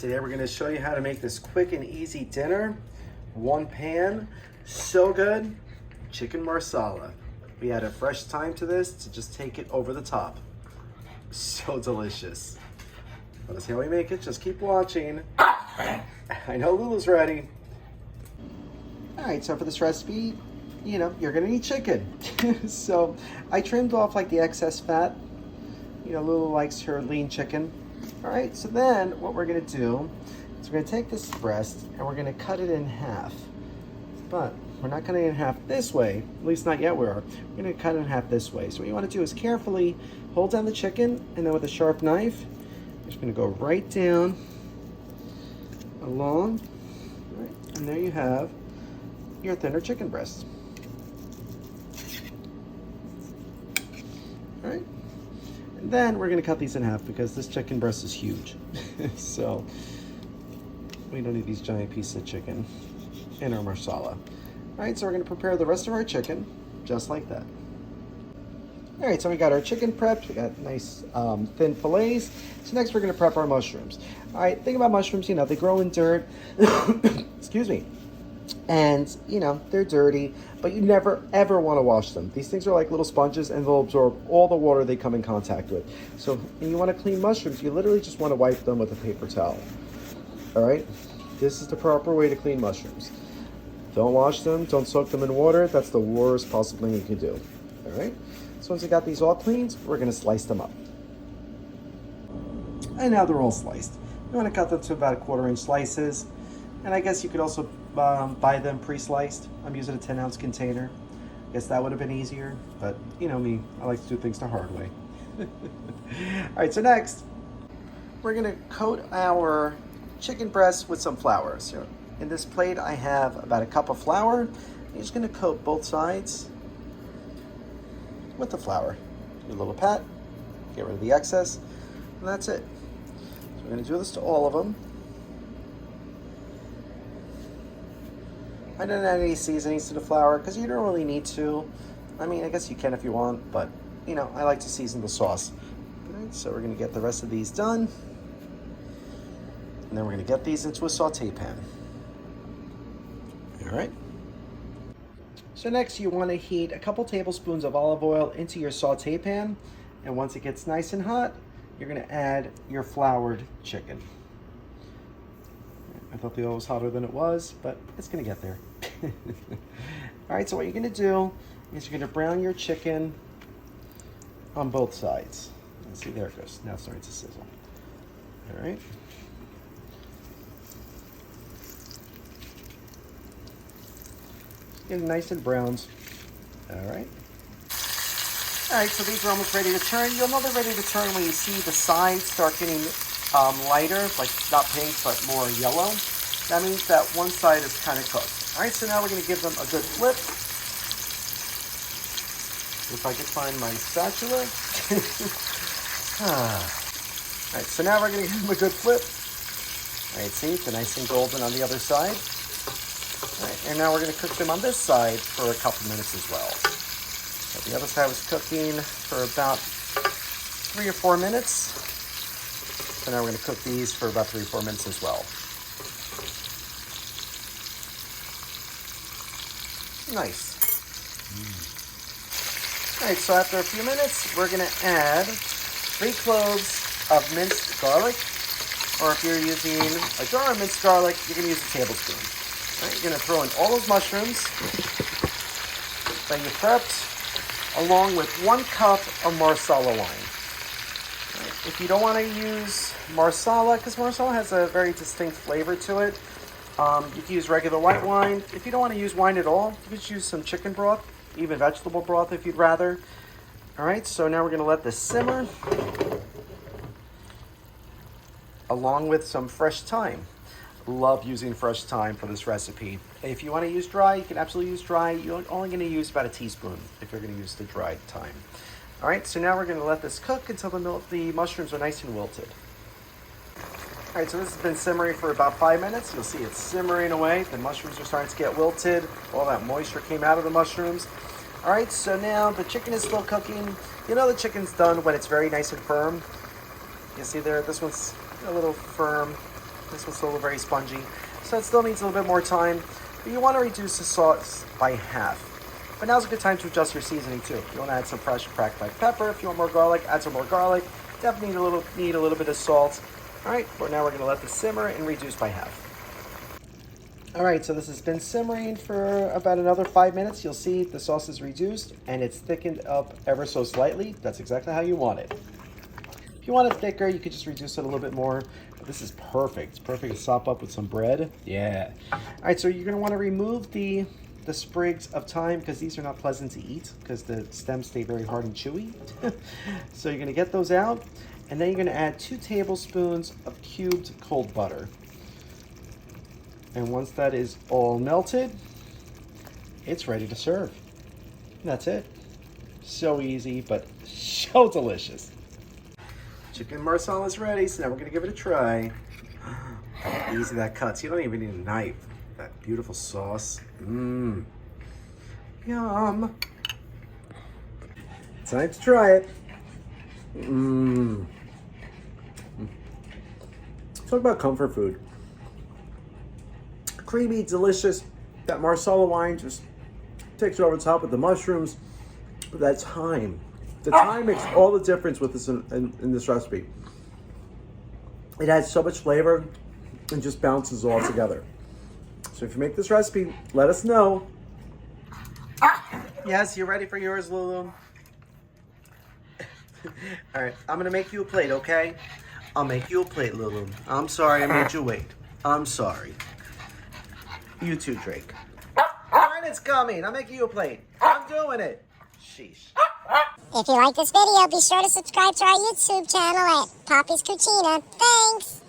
Today we're going to show you how to make this quick and easy dinner. One pan, so good, chicken marsala. We add a fresh thyme to this to just take it over the top. So delicious. Let's see how we make it. Just keep watching. I know Lulu's ready. All right, so for this recipe, you're gonna need chicken. So I trimmed off like the excess fat. Lulu likes her lean chicken. All right, so then what we're gonna do is we're gonna take this breast and we're gonna cut it in half. But we're not cutting it in half this way, at least not yet we are. We're gonna cut it in half this way. So what you wanna do is carefully hold down the chicken, and then with a sharp knife, you're just gonna go right down along, right? And there you have your thinner chicken breast. All right? And then we're gonna cut these in half because this chicken breast is huge. So we don't need these giant pieces of chicken in our marsala. All right, so we're gonna prepare the rest of our chicken just like that. All right, so we got our chicken prepped. We got nice thin fillets. So next we're gonna prep our mushrooms. All right, think about mushrooms, they grow in dirt. Excuse me. And, they're dirty, but you never, ever want to wash them. These things are like little sponges, and they'll absorb all the water they come in contact with. So when you want to clean mushrooms, you literally just want to wipe them with a paper towel. All right? This is the proper way to clean mushrooms. Don't wash them. Don't soak them in water. That's the worst possible thing you can do. All right? So once we got these all cleaned, we're going to slice them up. And now they're all sliced. You want to cut them to about 1/4 inch slices. And I guess you could also buy them pre-sliced. I'm using a 10-ounce container. I guess that would have been easier, but you know me, I like to do things the hard way. All right, so next, we're gonna coat our chicken breast with some flour. So in this plate, I have about 1 cup of flour. You're just gonna coat both sides with the flour. Do a little pat, get rid of the excess, and that's it. So we're gonna do this to all of them. I didn't add any seasonings to the flour because you don't really need to. I mean, I guess you can if you want, but I like to season the sauce. All right, so we're gonna get the rest of these done. And then we're gonna get these into a saute pan. All right. So next you wanna heat a couple tablespoons of olive oil into your saute pan. And once it gets nice and hot, you're gonna add your floured chicken. I thought the oil was hotter than it was, but it's gonna get there. All right, so what you're gonna do is you're gonna brown your chicken on both sides. Let's see, there it goes. Now it's starting to sizzle. All right. Get it nice and browned. All right. All right, so these are almost ready to turn. You'll know they're ready to turn when you see the sides start getting lighter, like not pink, but more yellow. That means that one side is kind of cooked. All right, so now we're gonna give them a good flip. If I could find my spatula. All right, so now we're gonna give them a good flip. All right, see, they're nice and golden on the other side. All right, and now we're gonna cook them on this side for a couple minutes as well. So the other side was cooking for about 3 or 4 minutes. So now we're going to cook these for about 3 or 4 minutes as well. Nice. All right, so after a few minutes, we're going to add 3 cloves of minced garlic. Or if you're using a jar of minced garlic, you're going to use a tablespoon. All right, you're going to throw in all those mushrooms that you prepped, along with 1 cup of Marsala wine. If you don't want to use Marsala, because Marsala has a very distinct flavor to it, you can use regular white wine. If you don't want to use wine at all, you can just use some chicken broth, even vegetable broth if you'd rather. All right, so now we're going to let this simmer, along with some fresh thyme. Love using fresh thyme for this recipe. If you want to use dry, you can absolutely use dry. You're only going to use about 1 teaspoon if you're going to use the dried thyme. All right, so now we're going to let this cook until the mushrooms are nice and wilted. All right, so this has been simmering for about 5 minutes. You'll see it's simmering away. The mushrooms are starting to get wilted. All that moisture came out of the mushrooms. All right, so now the chicken is still cooking. You know the chicken's done when it's very nice and firm. You see there, this one's a little firm. This one's still very spongy, so it still needs a little bit more time. But you want to reduce the sauce by half. But now's a good time to adjust your seasoning too. If you want to add some fresh cracked black pepper, if you want more garlic, add some more garlic. Definitely need a little bit of salt. All right, but now we're going to let this simmer and reduce by half. All right, so this has been simmering for about another 5 minutes. You'll see the sauce is reduced and it's thickened up ever so slightly. That's exactly how you want it. If you want it thicker, you could just reduce it a little bit more. But this is perfect. It's perfect to sop up with some bread. Yeah. All right, so you're going to want to remove the sprigs of thyme because these are not pleasant to eat because the stems stay very hard and chewy. So you're going to get those out, and then you're going to add 2 tablespoons of cubed cold butter. And once that is all melted, it's ready to serve. And that's it. So easy, but so delicious. Chicken marsala is ready, so now we're going to give it a try. How easy that cuts. You don't even need a knife. That beautiful sauce. Mmm. Yum. Time to try it. Mmm. Talk about comfort food. Creamy, delicious. That Marsala wine just takes you over the top with the mushrooms. That thyme. The thyme makes all the difference with this in this recipe. It adds so much flavor and just bounces all together. So if you make this recipe, let us know. Yes, you ready for yours, Lulu? All right, I'm gonna make you a plate, okay? I'll make you a plate, Lulu. I'm sorry I made you wait. I'm sorry. You too, Drake. Mine is coming. I'm making you a plate. I'm doing it. Sheesh. If you like this video, be sure to subscribe to our YouTube channel at Poppy's Cucina. Thanks!